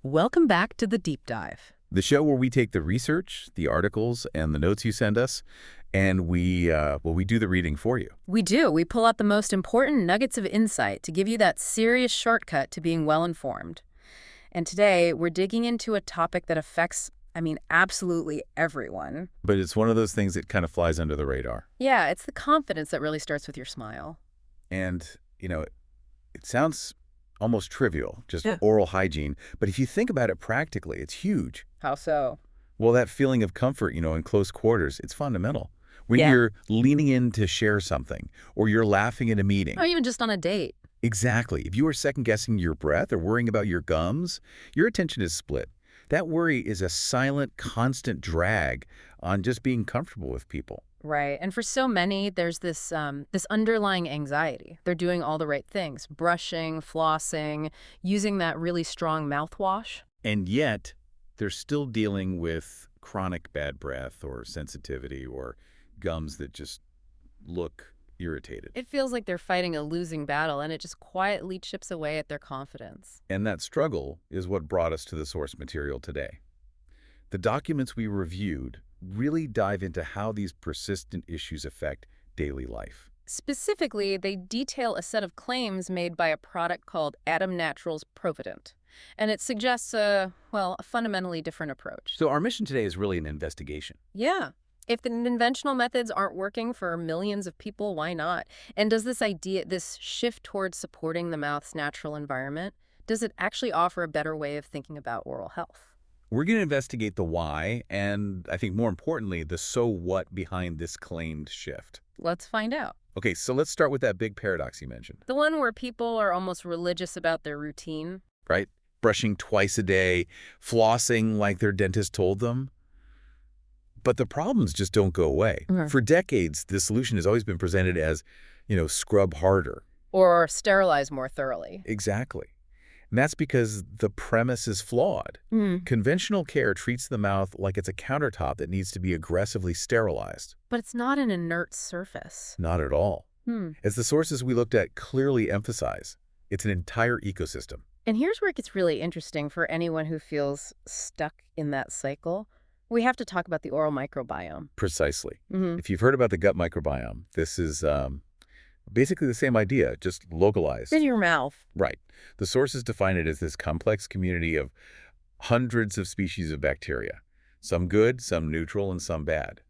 Welcome back to the Deep Dive. The show where we take the research, the articles, and the notes you send us, and we do the reading for you. We do. We pull out the most important nuggets of insight to give you that serious shortcut to being well-informed. And today, we're digging into a topic that affects, absolutely everyone. But it's one of those things that kind of flies under the radar. Yeah, it's the confidence that really starts with your smile. And, it sounds almost trivial, just Yeah. oral hygiene. But if you think about it practically, it's huge. How so? Well, that feeling of comfort, in close quarters, it's fundamental. When Yeah. you're leaning in to share something, or you're laughing at a meeting. Or even just on a date. Exactly. If you are second-guessing your breath or worrying about your gums, your attention is split. That worry is a silent, constant drag on just being comfortable with people. Right. And for so many, there's this underlying anxiety. They're doing all the right things, brushing, flossing, using that really strong mouthwash. And yet, they're still dealing with chronic bad breath or sensitivity or gums that just look irritated. It feels like they're fighting a losing battle, and it just quietly chips away at their confidence. And that struggle is what brought us to the source material today. The documents we reviewed really dive into how these persistent issues affect daily life. Specifically, they detail a set of claims made by a product called Adem Naturals ProvaDent. And it suggests a fundamentally different approach. So our mission today is really an investigation. Yeah. If the conventional methods aren't working for millions of people, why not? And does this shift towards supporting the mouth's natural environment, does it actually offer a better way of thinking about oral health? We're going to investigate the why and, I think more importantly, the so what behind this claimed shift. Let's find out. Okay, so let's start with that big paradox you mentioned, The one where people are almost religious about their routine. right? Brushing twice a day, flossing like their dentist told them. But the problems just don't go away. Mhm. For decades, the solution has always been presented as, scrub harder. Or sterilize more thoroughly. Exactly. And that's because the premise is flawed. Conventional care treats the mouth like it's a countertop that needs to be aggressively sterilized. But it's not an inert surface. Not at all. As the sources we looked at clearly emphasize, it's an entire ecosystem. And here's where it gets really interesting for anyone who feels stuck in that cycle. We have to talk about the oral microbiome. Precisely. If you've heard about the gut microbiome, this is basically the same idea, just localized. In your mouth. Right. The sources define it as this complex community of hundreds of species of bacteria, some good, some neutral, and some bad.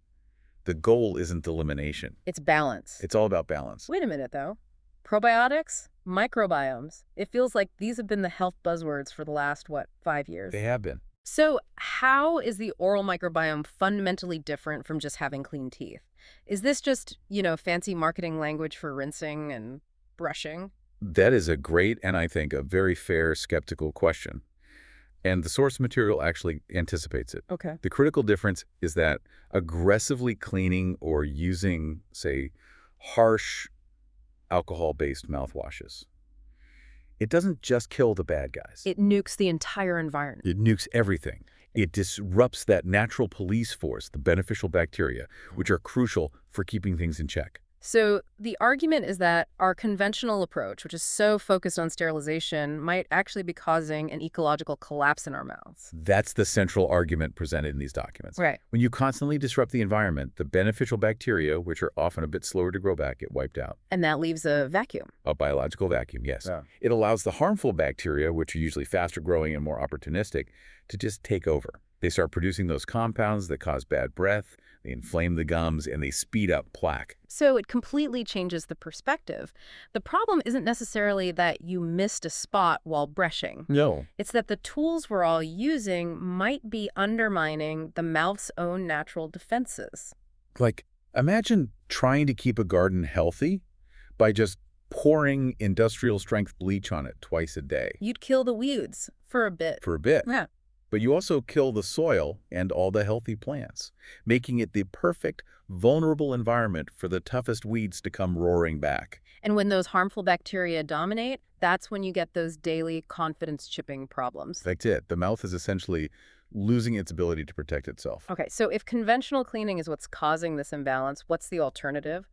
The goal isn't elimination. It's balance. It's all about balance. Wait a minute, though. Probiotics? Microbiomes. It feels like these have been the health buzzwords for the last, 5 years? They have been. So how is the oral microbiome fundamentally different from just having clean teeth? Is this just, fancy marketing language for rinsing and brushing? That is a great and I think a very fair skeptical question. And the source material actually anticipates it. Okay. The critical difference is that aggressively cleaning or using, say, harsh alcohol-based mouthwashes, it doesn't just kill the bad guys. It nukes the entire environment. It nukes everything. It disrupts that natural police force, the beneficial bacteria, which are crucial for keeping things in check. So the argument is that our conventional approach, which is so focused on sterilization, might actually be causing an ecological collapse in our mouths. That's the central argument presented in these documents. Right. When you constantly disrupt the environment, the beneficial bacteria, which are often a bit slower to grow back, get wiped out. And that leaves a vacuum. A biological vacuum, yes. Yeah. It allows the harmful bacteria, which are usually faster growing and more opportunistic, to just take over. They start producing those compounds that cause bad breath, they inflame the gums, and they speed up plaque. So it completely changes the perspective. The problem isn't necessarily that you missed a spot while brushing. No. It's that the tools we're all using might be undermining the mouth's own natural defenses. Like, imagine trying to keep a garden healthy by just pouring industrial-strength bleach on it twice a day. You'd kill the weeds for a bit. For a bit. Yeah. But you also kill the soil and all the healthy plants, making it the perfect, vulnerable environment for the toughest weeds to come roaring back. And when those harmful bacteria dominate, that's when you get those daily confidence-chipping problems. That's it. The mouth is essentially losing its ability to protect itself. Okay, so if conventional cleaning is what's causing this imbalance, what's the alternative?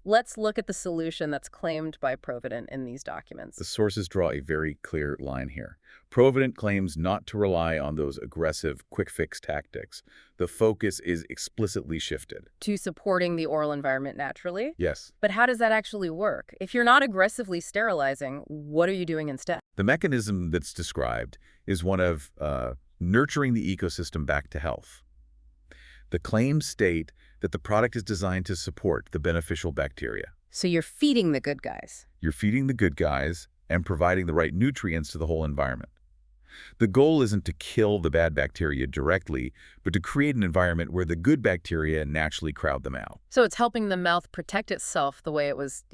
Let's look at the solution that's claimed by ProvaDent in these The documents. sources draw a very clear line here. Provident claims not to rely on those aggressive, quick-fix tactics. The focus is explicitly shifted. To supporting the oral environment naturally. Yes. But how does that actually work? If you're not aggressively sterilizing, what are you doing instead? The mechanism that's described is one of nurturing the ecosystem back to health. The claims state that the product is designed to support the beneficial bacteria. So you're feeding the good guys. You're feeding the good guys and providing the right nutrients to the whole environment. The goal isn't to kill the bad bacteria directly, but to create an environment where the good bacteria naturally crowd them out. So it's helping the mouth protect itself the way it was,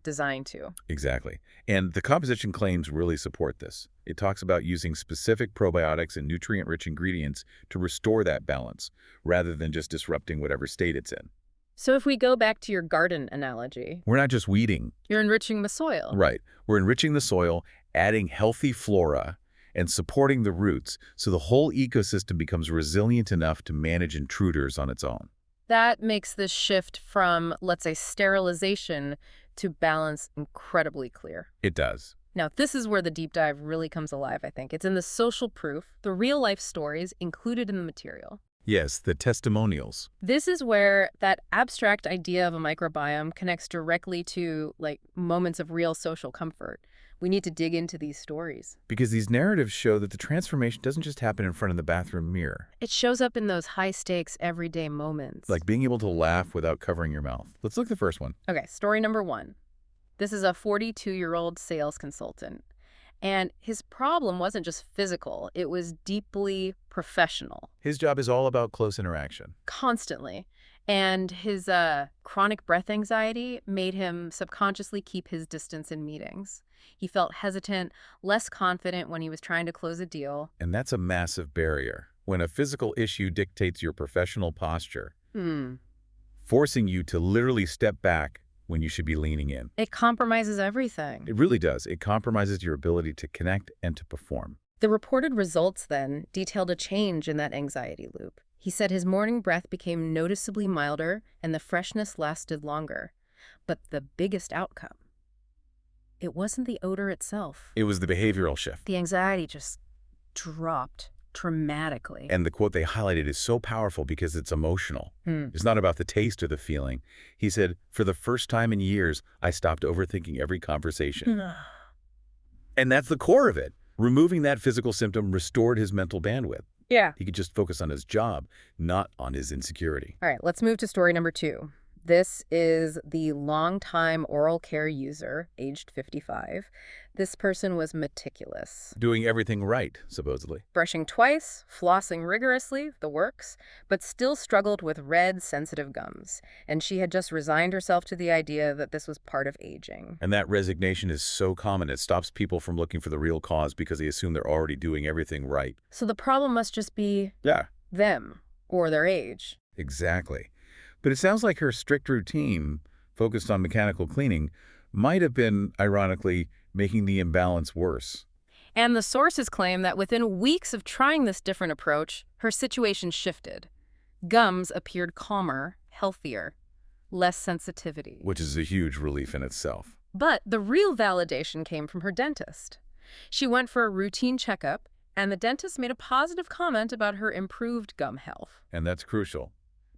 designed to. Exactly. And the composition claims really support this. It talks about using specific probiotics and nutrient-rich ingredients to restore that balance, rather than just disrupting whatever state it's in. So if we go back to your garden analogy, We're not just weeding. you're enriching the soil. Right. We're enriching the soil, adding healthy flora, and supporting the roots so the whole ecosystem becomes resilient enough to manage intruders on its own. That makes this shift from, let's say, sterilization to balance incredibly clear. It does. Now, this is where the deep dive really comes alive, I think. It's in the social proof, the real-life stories included in the material. Yes, the testimonials. This is where that abstract idea of a microbiome connects directly to, moments of real social comfort. We need to dig into these stories. Because these narratives show that the transformation doesn't just happen in front of the bathroom mirror. It shows up in those high-stakes, everyday moments. Like being able to laugh without covering your mouth. Let's look at the first one. Okay, story number 1. This is a 42-year-old sales consultant. And his problem wasn't just physical, it was deeply professional. His job is all about close interaction. Constantly. And his chronic breath anxiety made him subconsciously keep his distance in meetings. He felt hesitant, less confident when he was trying to close a deal. And that's a massive barrier. When a physical issue dictates your professional posture, forcing you to literally step back when you should be leaning in. It compromises everything. It really does. It compromises your ability to connect and to perform. The reported results, then, detailed a change in that anxiety loop. He said his morning breath became noticeably milder and the freshness lasted longer. But the biggest outcome, it wasn't the odor itself. It was the behavioral shift. The anxiety just dropped dramatically. And the quote they highlighted is so powerful because it's emotional. It's not about the taste or the feeling. He said, "For the first time in years, I stopped overthinking every conversation." And that's the core of it. Removing that physical symptom restored his mental bandwidth. Yeah. He could just focus on his job, not on his insecurity. All right, let's move to story number 2. This is the longtime oral care user, aged 55. This person was meticulous. Doing everything right, supposedly. Brushing twice, flossing rigorously, the works, but still struggled with red, sensitive gums. And she had just resigned herself to the idea that this was part of aging. And that resignation is so common, it stops people from looking for the real cause because they assume they're already doing everything right. So the problem must just be Yeah, them or their age. exactly. But it sounds like her strict routine, focused on mechanical cleaning, might have been, ironically, making the imbalance worse. And the sources claim that within weeks of trying this different approach, her situation shifted. Gums appeared calmer, healthier, less sensitivity. Which is a huge relief in itself. But the real validation came from her dentist. She went for a routine checkup, and the dentist made a positive comment about her improved gum health. And that's crucial,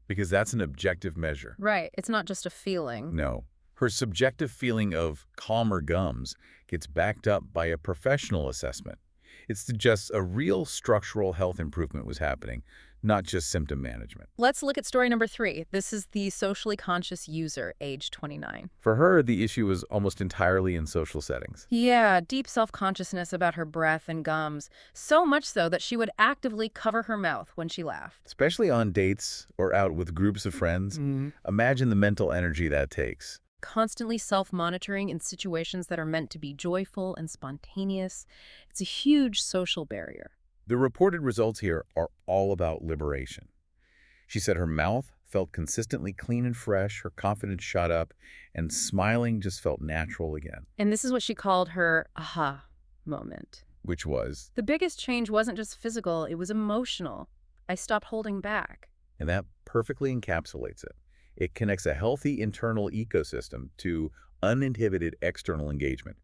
because that's an objective measure. Right. It's not just a feeling. No. Her subjective feeling of calmer gums gets backed up by a professional assessment. It suggests a real structural health improvement was happening, not just symptom management. Let's look at story number 3. This is the socially conscious user, age 29. For her, the issue was almost entirely in social settings. Yeah, deep self-consciousness about her breath and gums, so much so that she would actively cover her mouth when she laughed. Especially on dates or out with groups of friends. Imagine the mental energy that takes. Constantly self-monitoring in situations that are meant to be joyful and spontaneous. It's a huge social barrier. The reported results here are all about liberation. She said her mouth felt consistently clean and fresh, her confidence shot up, and smiling just felt natural again. And this is what she called her aha moment. Which was, The biggest change wasn't just physical, it was emotional. I stopped holding back. and that perfectly encapsulates it. It connects a healthy internal ecosystem to uninhibited external engagement.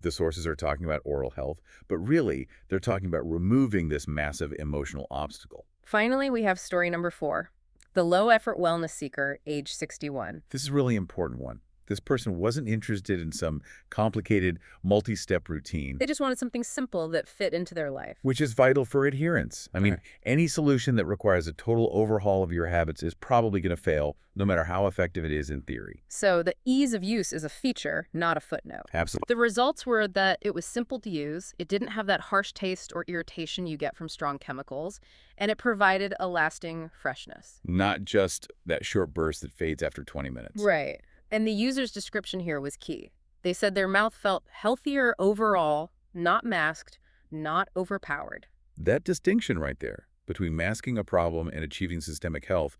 The sources are talking about oral health, but really, they're talking about removing this massive emotional obstacle. Finally, we have story number 4. The low-effort wellness seeker, age 61. This is a really important one. This person wasn't interested in some complicated multi-step routine, They just wanted something simple that fit into their life. which is vital for adherence. I mean, Sure. any solution that requires a total overhaul of your habits is probably going to fail, no matter how effective it is in theory. So the ease of use is a feature, not a footnote. Absolutely. The results were that it was simple to use, it didn't have that harsh taste or irritation you get from strong chemicals, and it provided a lasting freshness. Not just that short burst that fades after 20 minutes. Right. And the user's description here was key. They said their mouth felt healthier overall, not masked, not overpowered. That distinction right there between masking a problem and achieving systemic health,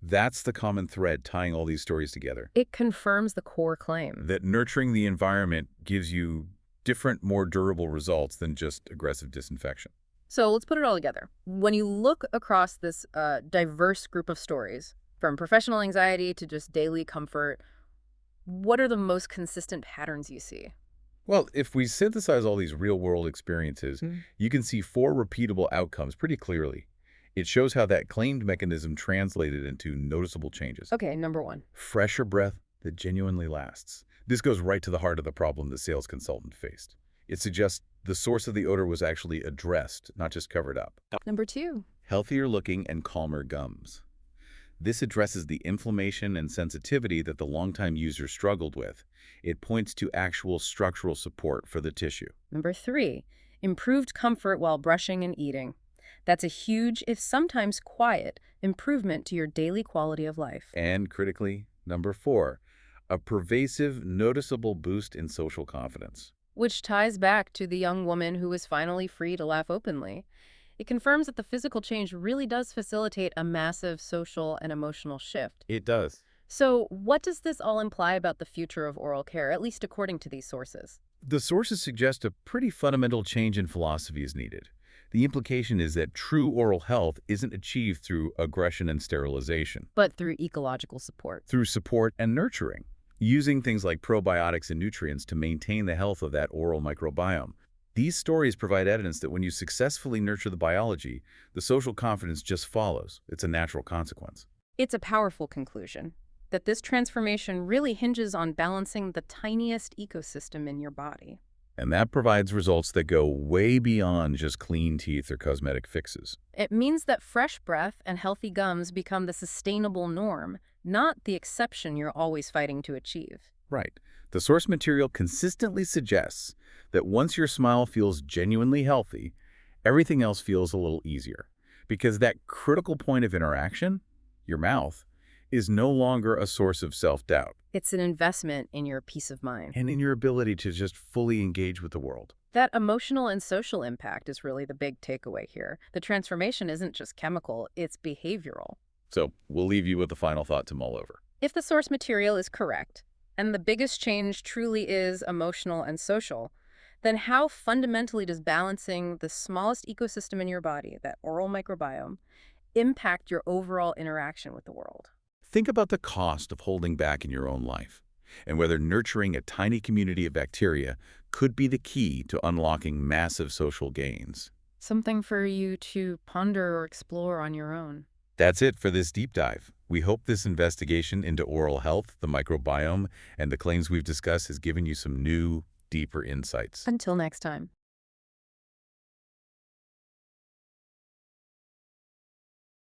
that's the common thread tying all these stories together. It confirms the core claim. That nurturing the environment gives you different, more durable results than just aggressive disinfection. So let's put it all together. When you look across this diverse group of stories, from professional anxiety to just daily comfort, what are the most consistent patterns you see? Well, if we synthesize all these real-world experiences, you can see 4 repeatable outcomes pretty clearly. It shows how that claimed mechanism translated into noticeable changes. Okay, number 1. Fresher breath that genuinely lasts. This goes right to the heart of the problem the sales consultant faced. It suggests the source of the odor was actually addressed, not just covered up. Number 2. Healthier looking and calmer gums. This addresses the inflammation and sensitivity that the longtime user struggled with. It points to actual structural support for the tissue. Number 3. Improved comfort while brushing and eating. That's a huge, if sometimes quiet, improvement to your daily quality of life. And critically, number 4, a pervasive, noticeable boost in social confidence. Which ties back to the young woman who was finally free to laugh openly. It confirms that the physical change really does facilitate a massive social and emotional shift. It does. So what does this all imply about the future of oral care, at least according to these sources? The sources suggest a pretty fundamental change in philosophy is needed. The implication is that true oral health isn't achieved through aggression and sterilization, But through ecological support. through support and nurturing, using things like probiotics and nutrients to maintain the health of that oral microbiome. These stories provide evidence that when you successfully nurture the biology, the social confidence just follows. It's a natural consequence. It's a powerful conclusion that this transformation really hinges on balancing the tiniest ecosystem in your body. And that provides results that go way beyond just clean teeth or cosmetic fixes. It means that fresh breath and healthy gums become the sustainable norm, not the exception you're always fighting to achieve. Right. The source material consistently suggests that once your smile feels genuinely healthy, everything else feels a little easier. Because that critical point of interaction, your mouth, is no longer a source of self-doubt It's an investment in your peace of mind. and in your ability to just fully engage with the world. That emotional and social impact is really the big takeaway here. The transformation isn't just chemical, it's behavioral. So we'll leave you with a final thought to mull over. If the source material is correct, and the biggest change truly is emotional and social, then how fundamentally does balancing the smallest ecosystem in your body, that oral microbiome, impact your overall interaction with the world? Think about the cost of holding back in your own life, and whether nurturing a tiny community of bacteria could be the key to unlocking massive social gains. Something for you to ponder or explore on your own. That's it for this deep dive. We hope this investigation into oral health, the microbiome, and the claims we've discussed has given you some new, deeper insights. Until next time.